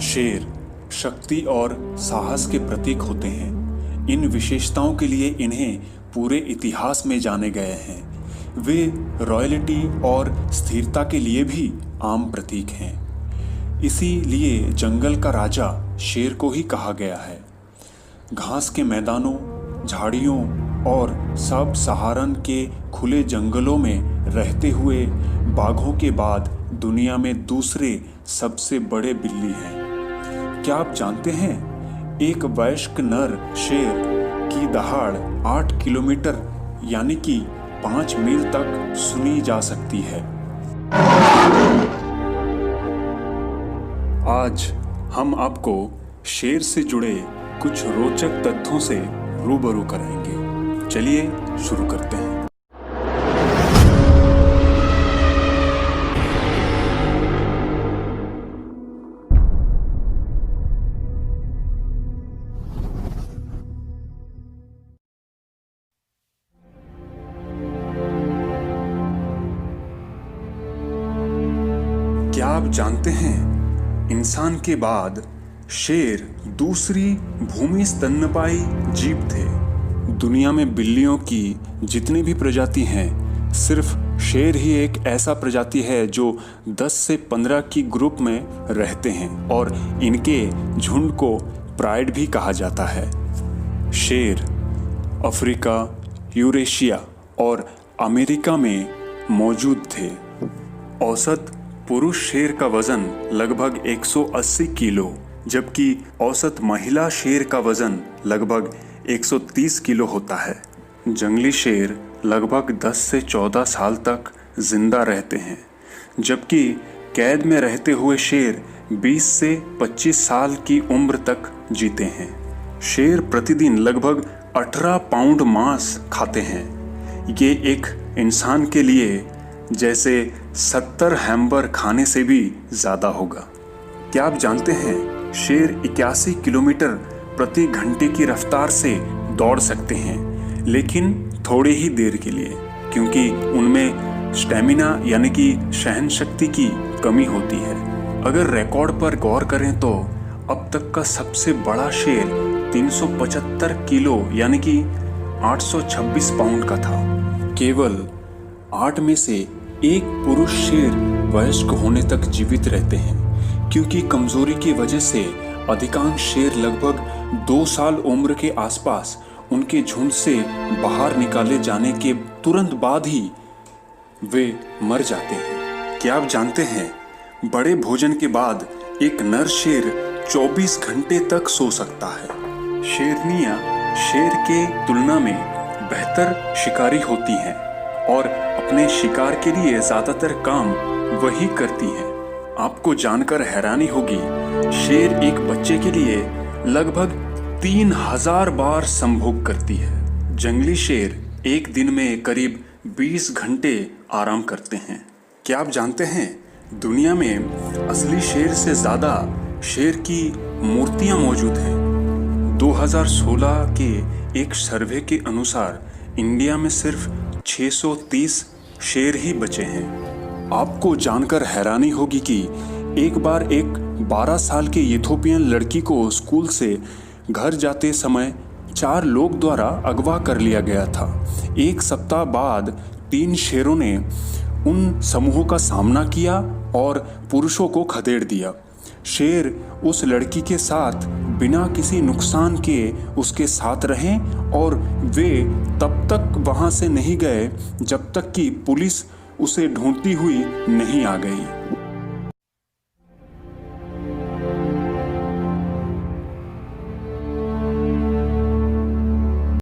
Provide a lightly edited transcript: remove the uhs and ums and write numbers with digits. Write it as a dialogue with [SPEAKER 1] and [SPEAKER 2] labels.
[SPEAKER 1] शेर शक्ति और साहस के प्रतीक होते हैं। इन विशेषताओं के लिए इन्हें पूरे इतिहास में जाने गए हैं। वे रॉयल्टी और स्थिरता के लिए भी आम प्रतीक हैं। इसीलिए जंगल का राजा शेर को ही कहा गया है। घास के मैदानों, झाड़ियों और सब सहारन के खुले जंगलों में रहते हुए बाघों के बाद दुनिया में दूसरे सबसे बड़े बिल्ली हैं। क्या आप जानते हैं, एक वयस्क नर शेर की दहाड़ 8 किलोमीटर यानी कि 5 मील तक सुनी जा सकती है। आज हम आपको शेर से जुड़े कुछ रोचक तथ्यों से रूबरू कराएंगे। चलिए शुरू करते हैं। क्या आप जानते हैं, इंसान के बाद शेर दूसरी भूमि स्तन्यपायी जीव थे। दुनिया में बिल्लियों की जितनी भी प्रजाति हैं, सिर्फ शेर ही एक ऐसा प्रजाति है जो 10 से 15 की ग्रुप में रहते हैं और इनके झुंड को प्राइड भी कहा जाता है। शेर अफ्रीका, यूरेशिया और अमेरिका में मौजूद थे। औसत पुरुष शेर का वजन लगभग 180 किलो, जबकि औसत महिला शेर का वजन लगभग 130 किलो होता है। जंगली शेर लगभग 10 से 14 साल तक जिंदा रहते हैं, जबकि कैद में रहते हुए शेर 20 से 25 साल की उम्र तक जीते हैं। शेर प्रतिदिन लगभग 18 पाउंड मांस खाते हैं। ये एक इंसान के लिए जैसे 70 हैमबर्गर खाने से भी ज़्यादा होगा। क्या आप जानते हैं, शेर 81 किलोमीटर प्रति घंटे की रफ्तार से दौड़ सकते हैं, लेकिन थोड़ी ही देर के लिए, क्योंकि उनमें स्टैमिना यानी कि सहन शक्ति की कमी होती है। अगर रिकॉर्ड पर गौर करें तो अब तक का सबसे बड़ा शेर 375 किलो यानी कि 826 पाउंड का था। केवल 8 में से एक पुरुष शेर वयस्क होने तक जीवित रहते हैं, क्योंकि कमजोरी की वजह से अधिकांश शेर लगभग 2 साल उम्र के आसपास उनके झुंड से बाहर निकाले जाने के तुरंत बाद ही वे मर जाते हैं। क्या आप जानते हैं, बड़े भोजन के बाद एक नर शेर 24 घंटे तक सो सकता है। शेरनियां शेर के तुलना में बेहतर शिकारी होती हैं और अपने शिकार के लिए ज्यादातर काम वही करती हैं। आपको जानकर हैरानी होगी, शेर एक बच्चे के लिए लगभग 3000 बार संभोग करती है। जंगली शेर एक दिन में करीब 20 घंटे आराम करते हैं। क्या आप जानते हैं, दुनिया में असली शेर से ज्यादा शेर की मूर्तियां मौजूद हैं। 2016 के एक सर्वे के अनुसार इंडिया में सिर्फ 630 शेर ही बचे हैं। आपको जानकर हैरानी होगी कि एक बार एक 12 साल के इथोपियन लड़की को स्कूल से घर जाते समय 4 लोग द्वारा अगवा कर लिया गया था। 1 सप्ताह बाद 3 शेरों ने उन समूहों का सामना किया और पुरुषों को खदेड़ दिया। शेर उस लड़की के साथ बिना किसी नुकसान के उसके साथ रहे और वे तब तक वहां से नहीं गए जब तक कि पुलिस उसे ढूंढती हुई नहीं आ गई।